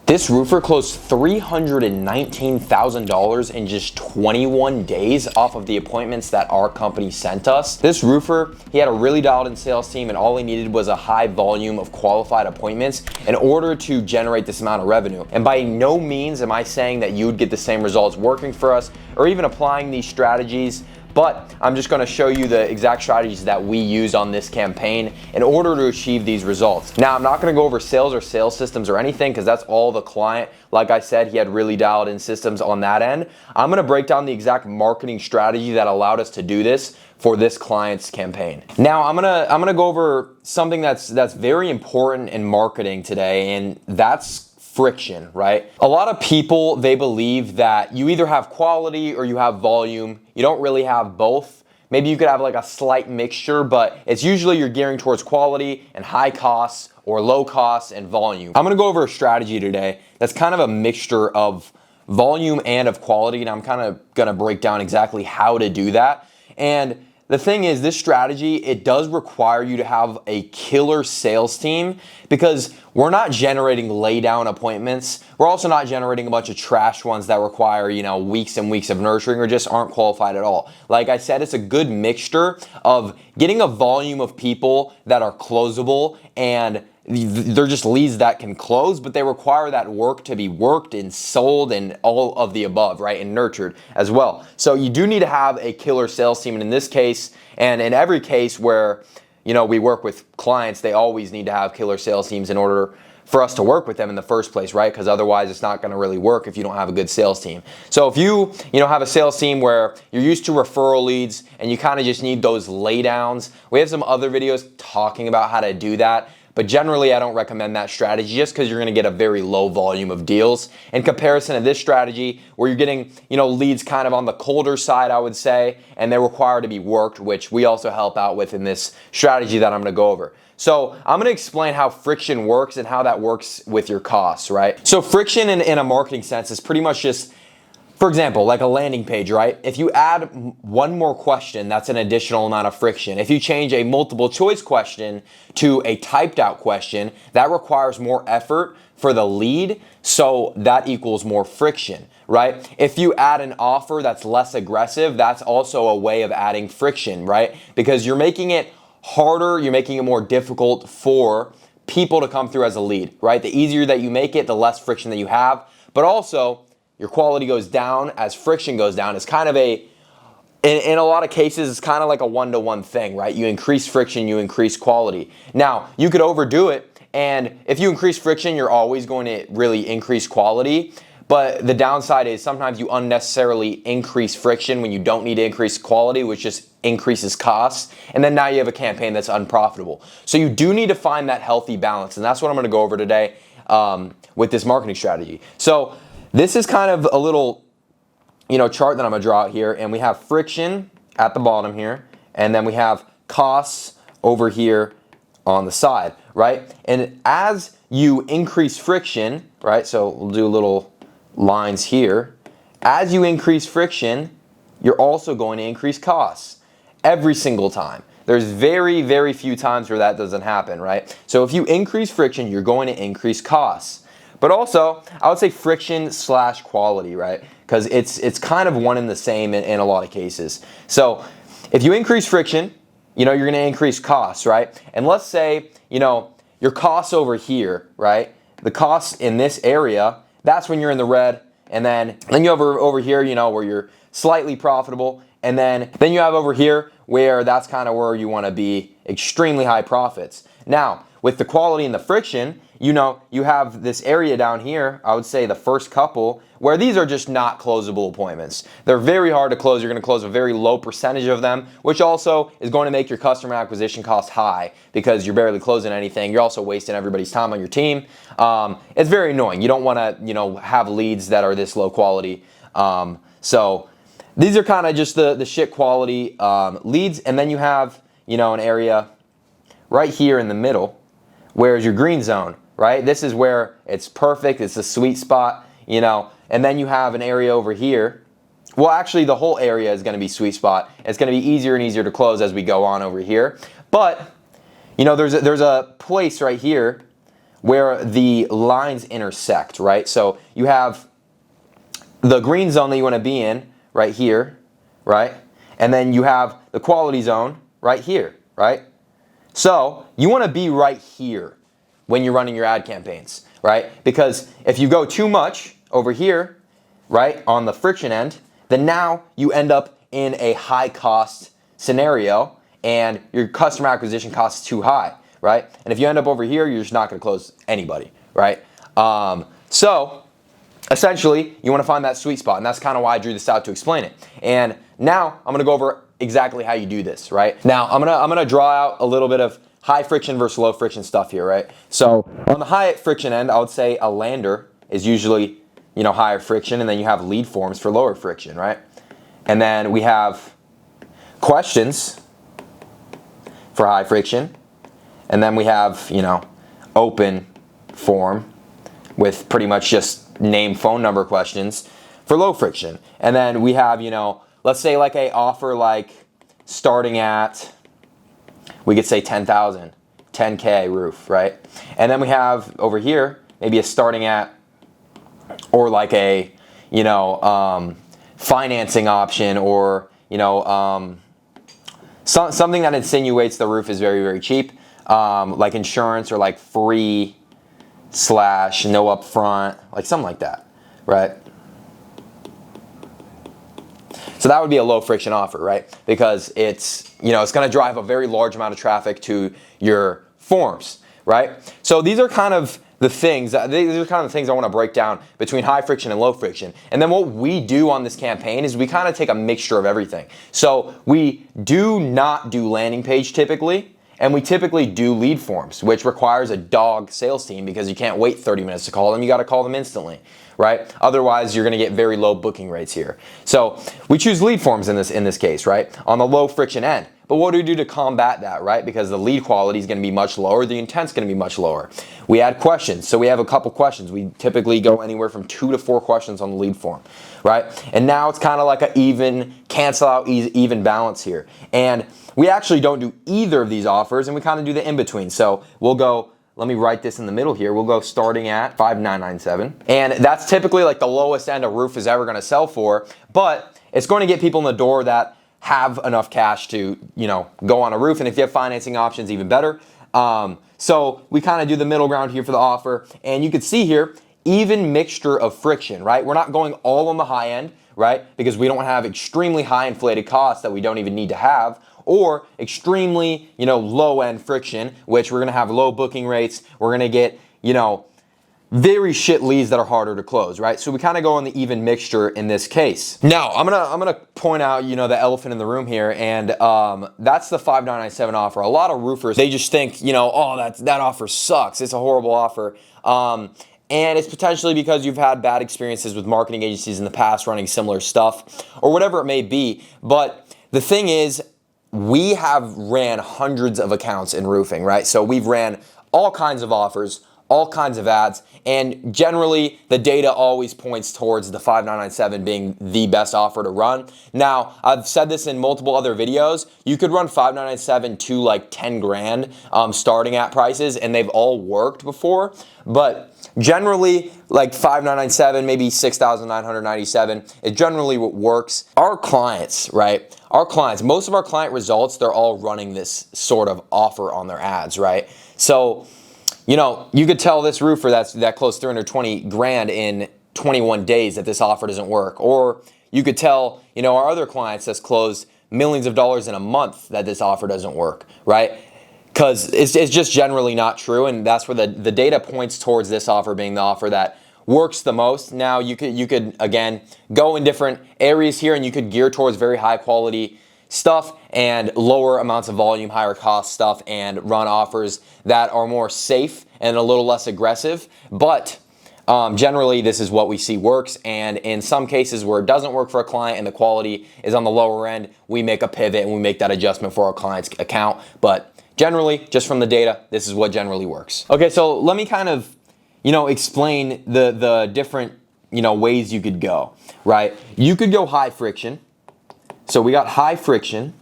This roofer closed $319,000 in just 21 days off of the appointments that our company sent us. This roofer, he had a really dialed in sales team, and all he needed was a high volume of qualified appointments in order to generate this amount of revenue. And by no means am I saying that you would get the same results working for us or even applying these strategies, but I'm just gonna show you the exact strategies that we use on this campaign in order to achieve these results. Now, I'm not gonna go over sales or sales systems or anything because that's all the client. Like I said, he had really dialed in systems on that end. I'm gonna break down the exact marketing strategy that allowed us to do this for this client's campaign. Now, I'm gonna go over something that's very important in marketing today, and that's friction, right? A lot of people, they believe that you either have quality or you have volume. You don't really have both. Maybe you could have like a slight mixture, but it's usually you're gearing towards quality and high costs or low costs and volume. I'm gonna go over a strategy today that's kind of a mixture of volume and of quality, and I'm kind of gonna break down exactly how to do that. And the thing is, this strategy, it does require you to have a killer sales team because we're not generating laydown appointments. We're also not generating a bunch of trash ones that require, weeks and weeks of nurturing or just aren't qualified at all. Like I said, it's a good mixture of getting a volume of people that are closable, and they're just leads that can close, but they require that work to be worked and sold and all of the above, right? And nurtured as well. So you do need to have a killer sales team. And in this case, and in every case where, we work with clients, they always need to have killer sales teams in order for us to work with them in the first place, right? Because otherwise it's not gonna really work if you don't have a good sales team. So if you have a sales team where you're used to referral leads and you kind of just need those laydowns, we have some other videos talking about how to do that. But generally, I don't recommend that strategy just because you're gonna get a very low volume of deals. In comparison to this strategy, where you're getting, leads kind of on the colder side, I would say, and they require to be worked, which we also help out with in this strategy that I'm gonna go over. So I'm gonna explain how friction works and how that works with your costs, right? So friction in a marketing sense is pretty much just, for example, like a landing page, right? If you add one more question, that's an additional amount of friction. If you change a multiple choice question to a typed out question, that requires more effort for the lead, so that equals more friction, right? If you add an offer that's less aggressive, that's also a way of adding friction, right? Because you're making it harder, you're making it more difficult for people to come through as a lead, right? The easier that you make it, the less friction that you have, but also your quality goes down as friction goes down. It's kind of in a lot of cases, it's kind of like a one-to-one thing, right? You increase friction, you increase quality. Now, you could overdo it, and if you increase friction, you're always going to really increase quality. But the downside is sometimes you unnecessarily increase friction when you don't need to increase quality, which just increases costs. And then now you have a campaign that's unprofitable. So you do need to find that healthy balance. And that's what I'm gonna go over today with this marketing strategy. So this is kind of a little, chart that I'm gonna draw out here, and we have friction at the bottom here, and then we have costs over here on the side, right? And as you increase friction, right? So we'll do little lines here. As you increase friction, you're also going to increase costs every single time. There's very, very few times where that doesn't happen, right? So if you increase friction, you're going to increase costs. But also, I would say friction / quality, right? Because it's kind of one and the same in a lot of cases. So if you increase friction, you're going to increase costs, right? And let's say, your costs over here, right? The costs in this area, that's when you're in the red. And then you have over here, where you're slightly profitable. And then you have over here where that's kind of where you want to be extremely high profits. Now, with the quality and the friction, you have this area down here, I would say the first couple, where these are just not closable appointments. They're very hard to close. You're going to close a very low percentage of them, which also is going to make your customer acquisition cost high because you're barely closing anything. You're also wasting everybody's time on your team. It's very annoying. You don't want to, have leads that are this low quality. So these are kind of just the shit quality leads. And then you have, an area right here in the middle, where's your green zone, right? This is where it's perfect. It's a sweet spot, and then you have an area over here. Well, actually the whole area is going to be sweet spot. It's going to be easier and easier to close as we go on over here. But, there's a place right here where the lines intersect, right? So you have the green zone that you want to be in right here, right? And then you have the quality zone right here, right? So you want to be right here when you're running your ad campaigns, right? Because if you go too much over here, right, on the friction end, then now you end up in a high cost scenario and your customer acquisition cost is too high, right? And if you end up over here, you're just not going to close anybody, right? So essentially, you want to find that sweet spot, and that's kind of why I drew this out to explain it. And now I'm going to go over exactly how you do this, right? Now I'm gonna draw out a little bit of high friction versus low friction stuff here, right? So on the high friction end, I would say a lander is usually, you know, higher friction, and then you have lead forms for lower friction, right? And then we have questions for high friction, and then we have, you know, open form with pretty much just name, phone number questions for low friction. And then we have, you know, let's say like a offer like starting at, we could say 10,000, 10K roof, right? And then we have over here, maybe a starting at, or like a, you know, financing option, or, you know, something that insinuates the roof is very, very cheap, like insurance, or like free / no upfront, like something like that, right? So that would be a low friction offer, right? Because it's, you know, it's going to drive a very large amount of traffic to your forms, right? So these are kind of the things, I want to break down between high friction and low friction. And then what we do on this campaign is we kind of take a mixture of everything. So we do not do landing page typically, and we typically do lead forms, which requires a dog sales team because you can't wait 30 minutes to call them. You got to call them instantly, right? Otherwise, you're going to get very low booking rates here. So we choose lead forms in this case, right? On the low friction end. But what do we do to combat that, right? Because the lead quality is going to be much lower, the intent's going to be much lower. We add questions. So we have a couple questions. We typically go anywhere from 2 to 4 questions on the lead form, right? And now it's kind of like an even, cancel out even balance here. And we actually don't do either of these offers, and we kind of do the in-between. So we'll go, let me write this in the middle here. We'll go starting at $5,997. And that's typically like the lowest end a roof is ever going to sell for, but it's going to get people in the door that have enough cash to, you know, go on a roof. And if you have financing options, even better. So we kind of do the middle ground here for the offer. And you can see here, even mixture of friction, right? We're not going all on the high end, right? Because we don't have extremely high inflated costs that we don't even need to have, or extremely, you know, low end friction, which we're going to have low booking rates. We're going to get, you know, very shit leads that are harder to close, right? So we kind of go on the even mixture in this case. Now, I'm gonna point out, you know, the elephant in the room here, and that's the $5,997 offer. A lot of roofers, they just think, you know, oh, that offer sucks. It's a horrible offer. And it's potentially because you've had bad experiences with marketing agencies in the past running similar stuff, or whatever it may be. But the thing is, we have ran hundreds of accounts in roofing, right? So we've ran all kinds of offers, all kinds of ads, and generally the data always points towards the $5,997 being the best offer to run. Now, I've said this in multiple other videos, you could run $5,997 to like 10 grand starting at prices, and they've all worked before, but generally like $5,997, maybe $6,997, it generally works. Our clients, right? Our clients, most of our client results, they're all running this sort of offer on their ads, right? So, you know, you could tell this roofer that closed 320 grand in 21 days that this offer doesn't work. Or you could tell, you know, our other clients that's closed millions of dollars in a month that this offer doesn't work, right? Because it's just generally not true, and that's where the data points towards this offer being the offer that works the most. Now, you could again go in different areas here, and you could gear towards very high quality stuff and lower amounts of volume, higher cost stuff, and run offers that are more safe and a little less aggressive. But generally, this is what we see works. And in some cases where it doesn't work for a client and the quality is on the lower end, we make a pivot and we make that adjustment for our client's account. But generally, just from the data, this is what generally works. Okay, so let me kind of, you know, explain the different, you know, ways you could go, right? You could go high friction. So we got high friction,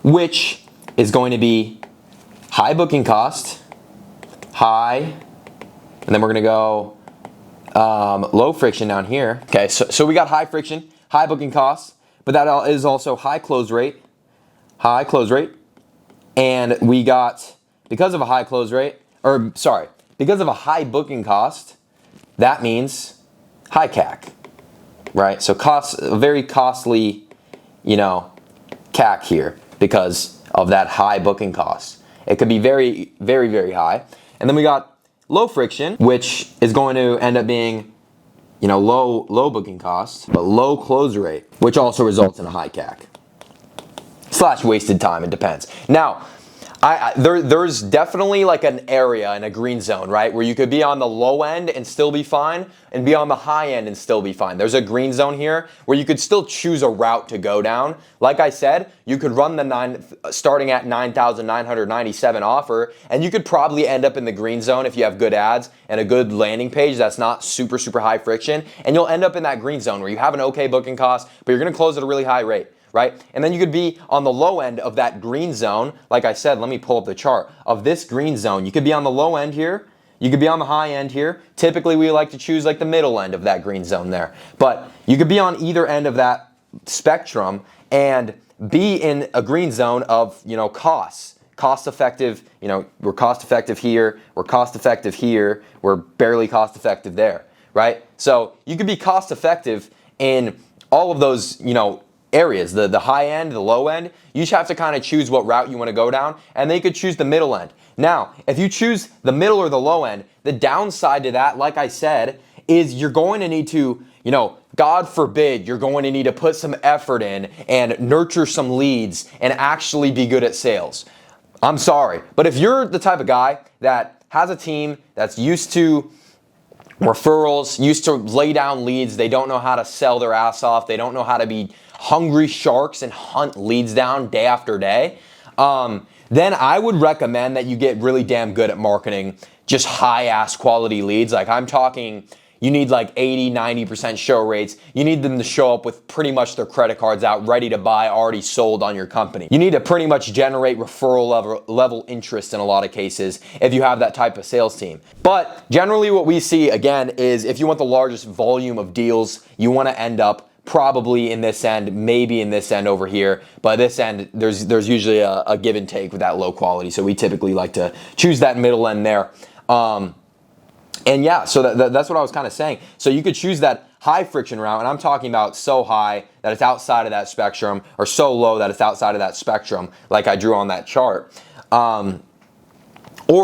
which is going to be high booking cost, high, and then we're gonna go low friction down here. Okay, so we got high friction, high booking costs, but that is also high close rate, and we got, because of a high close rate, because of a high booking cost, that means high CAC, right? So a very costly, CAC here because of that high booking cost. It could be very, very, very high. And then we got low friction, which is going to end up being, low booking cost, but low close rate, which also results in a high CAC. / wasted time, it depends. Now, there's definitely like an area in a green zone, right? Where you could be on the low end and still be fine, and be on the high end and still be fine. There's a green zone here where you could still choose a route to go down. Like I said, you could run starting at 9,997 offer, and you could probably end up in the green zone if you have good ads and a good landing page that's not super, super high friction, and you'll end up in that green zone where you have an okay booking cost, but you're gonna close at a really high rate. Right? And then you could be on the low end of that green zone. Like I said, let me pull up the chart of this green zone. You could be on the low end here. You could be on the high end here. Typically, we like to choose like the middle end of that green zone there. But you could be on either end of that spectrum and be in a green zone of, costs. Cost effective, we're cost effective here. We're cost effective here. We're barely cost effective there, right? So you could be cost effective in all of those, areas, the high end, the low end. You just have to kind of choose what route you want to go down, and then you could choose the middle end. Now, if you choose the middle or the low end, the downside to that, like I said, is you're going to need to, God forbid, you're going to need to put some effort in and nurture some leads and actually be good at sales. I'm sorry, but if you're the type of guy that has a team that's used to referrals, used to lay down leads, they don't know how to sell their ass off, they don't know how to be hungry sharks and hunt leads down day after day, then I would recommend that you get really damn good at marketing just high ass quality leads. Like I'm talking, you need like 80, 90% show rates. You need them to show up with pretty much their credit cards out, ready to buy, already sold on your company. You need to pretty much generate referral level interest in a lot of cases if you have that type of sales team. But generally what we see, again, is if you want the largest volume of deals, you want to end up probably in this end, maybe in this end over here. But this end, there's usually a give and take with that low quality. So we typically like to choose that middle end there. And yeah, so that's what I was kind of saying. So you could choose that high friction route, and I'm talking about so high that it's outside of that spectrum, or so low that it's outside of that spectrum, like I drew on that chart. Or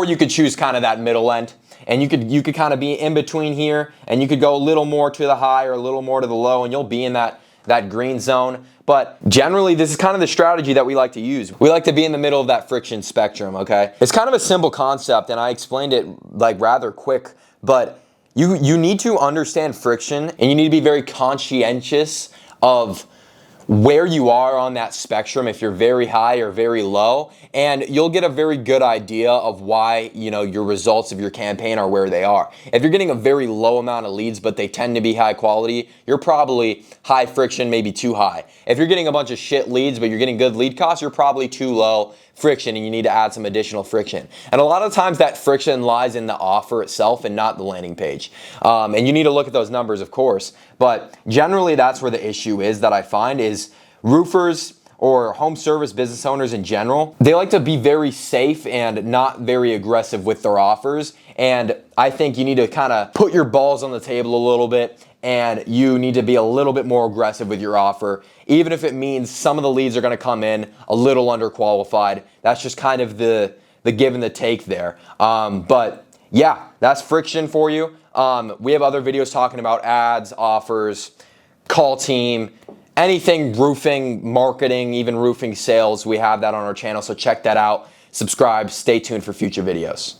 you could choose kind of that middle end, and you could kind of be in between here, and you could go a little more to the high or a little more to the low, and you'll be in that green zone. But generally, this is kind of the strategy that we like to use. We like to be in the middle of that friction spectrum, okay? It's kind of a simple concept, and I explained it like rather quick, but you need to understand friction, and you need to be very conscientious of where you are on that spectrum, if you're very high or very low, and you'll get a very good idea of why your results of your campaign are where they are. If you're getting a very low amount of leads but they tend to be high quality, you're probably high friction, maybe too high. If you're getting a bunch of shit leads but you're getting good lead costs, you're probably too low friction, and you need to add some additional friction. And a lot of times that friction lies in the offer itself and not the landing page. And you need to look at those numbers, of course, but generally that's where the issue is that I find is roofers or home service business owners in general, they like to be very safe and not very aggressive with their offers. And I think you need to kind of put your balls on the table a little bit, and you need to be a little bit more aggressive with your offer, even if it means some of the leads are going to come in a little underqualified. That's just kind of the give and the take there. But yeah, that's friction for you. We have other videos talking about ads, offers, call team, anything roofing, marketing, even roofing sales. We have that on our channel, so check that out. Subscribe, stay tuned for future videos.